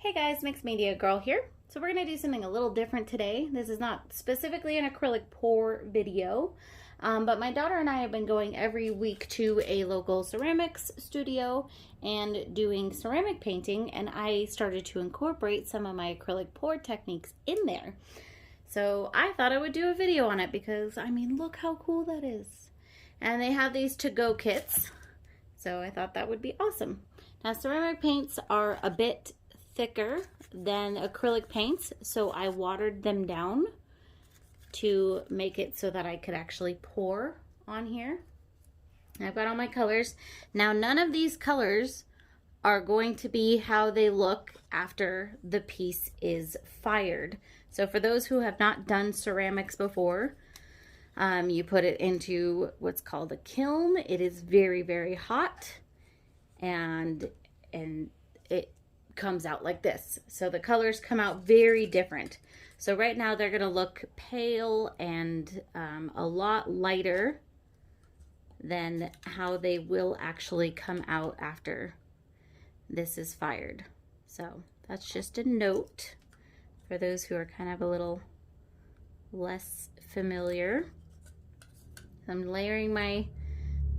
Hey guys, Mixed Media Girl here. So we're going to do something a little different today. This is not specifically an acrylic pour video, but my daughter and I have been going every week to a local ceramics studio and doing ceramic painting, and I started to incorporate some of my acrylic pour techniques in there. So I thought I would do a video on it because, I mean, look how cool that is. And they have these to-go kits, so I thought that would be awesome. Now, ceramic paints are a bit thicker than acrylic paints, so I watered them down to make it so that I could actually pour on here. I've got all my colors. Now, none of these colors are going to be how they look after the piece is fired. So for those who have not done ceramics before, you put it into what's called a kiln. It is very, very hot, and it comes out like this. So the colors come out very different. So right now they're gonna look pale and a lot lighter than how they will actually come out after this is fired. So that's just a note for those who are kind of a little less familiar. I'm layering my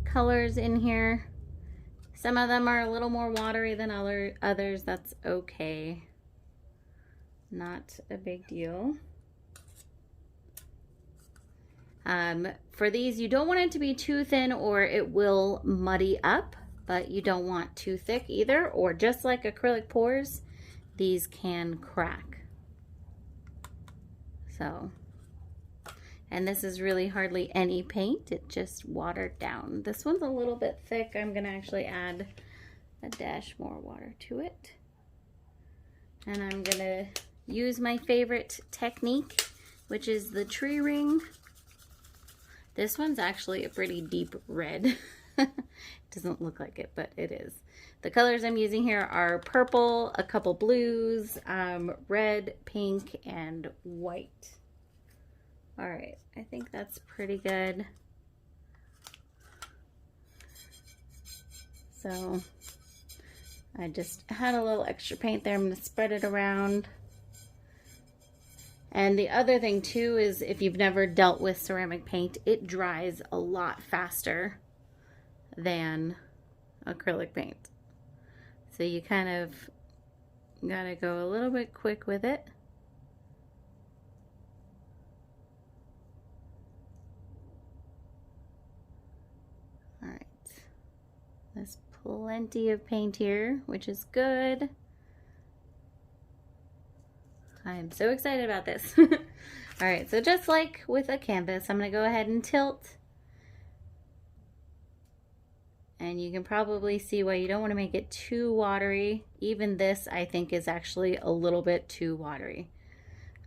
colors in here. Some of them are a little more watery than others. That's okay. Not a big deal. For these, you don't want it to be too thin or it will muddy up, but you don't want too thick either, or just like acrylic pours, these can crack. So, and this is really hardly any paint, it just watered down. This one's a little bit thick. I'm gonna actually add a dash more water to it. And I'm gonna use my favorite technique, which is the tree ring. This one's actually a pretty deep red. It doesn't look like it, but it is. The colors I'm using here are purple, a couple blues, red, pink, and white. All right, I think that's pretty good. So I just had a little extra paint there. I'm gonna spread it around. And the other thing too is if you've never dealt with ceramic paint, it dries a lot faster than acrylic paint. So you kind of gotta go a little bit quick with it. All right, there's plenty of paint here, which is good. I am so excited about this. All right, so just like with a canvas, I'm gonna go ahead and tilt. And you can probably see why you don't want to make it too watery. Even this, I think, is actually a little bit too watery.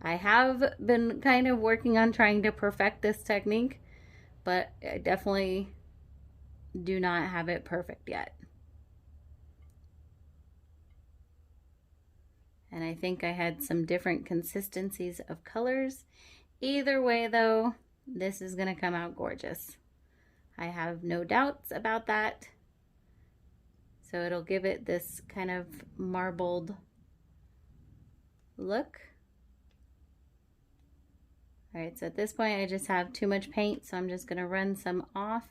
I have been kind of working on trying to perfect this technique, but I definitely do not have it perfect yet. And I think I had some different consistencies of colors. Either way though, this is gonna come out gorgeous. I have no doubts about that. So it'll give it this kind of marbled look. All right, so at this point I just have too much paint, so I'm just gonna run some off.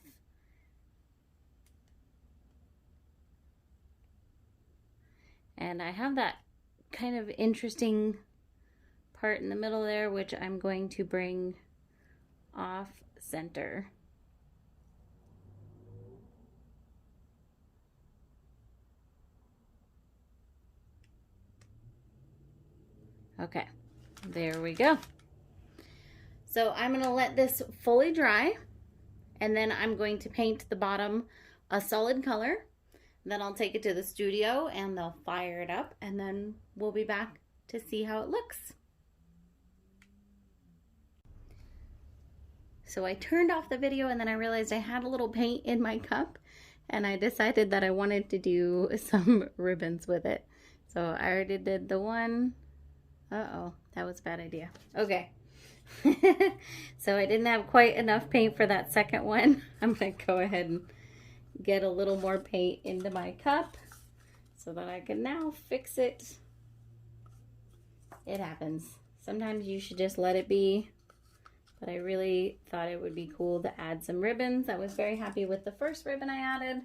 And I have that kind of interesting part in the middle there, which I'm going to bring off center. Okay, there we go. So I'm gonna let this fully dry, and then I'm going to paint the bottom a solid color. Then I'll take it to the studio and they'll fire it up, and then we'll be back to see how it looks. So I turned off the video and then I realized I had a little paint in my cup, and I decided that I wanted to do some ribbons with it. So I already did the one. Uh-oh, that was a bad idea. Okay. So I didn't have quite enough paint for that second one. I'm gonna go ahead and get a little more paint into my cup so that I can now fix it It happens. Sometimes you should just let it be. But I really thought it would be cool to add some ribbons. I was very happy with the first ribbon I added.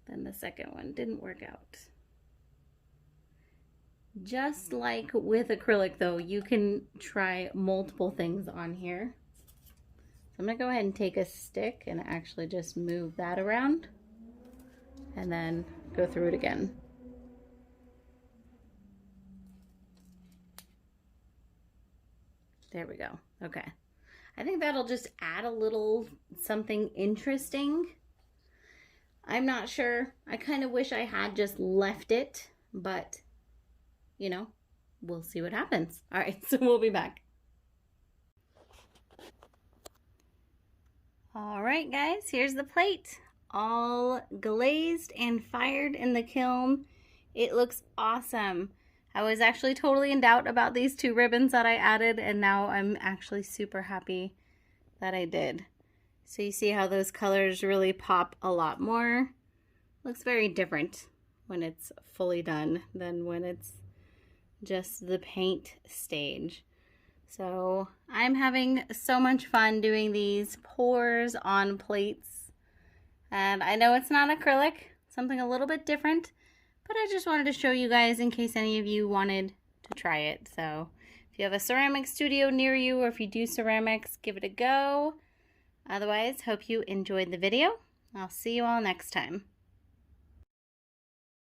Then the second one didn't work out. Just like with acrylic though, you can try multiple things on here. So I'm gonna go ahead and take a stick and actually just move that around and then go through it again. There we go. Okay. I think that'll just add a little something interesting. I'm not sure. I kind of wish I had just left it, but you know, we'll see what happens. All right, so we'll be back. All right, guys, here's the plate. All glazed and fired in the kiln. It looks awesome. I was actually totally in doubt about these two ribbons that I added, and now I'm actually super happy that I did. So you see how those colors really pop a lot more. Looks very different when it's fully done than when it's just the paint stage. So I'm having so much fun doing these pours on plates. And I know it's not acrylic, something a little bit different, but I just wanted to show you guys in case any of you wanted to try it. So if you have a ceramic studio near you, or if you do ceramics, give it a go. Otherwise, hope you enjoyed the video. I'll see you all next time.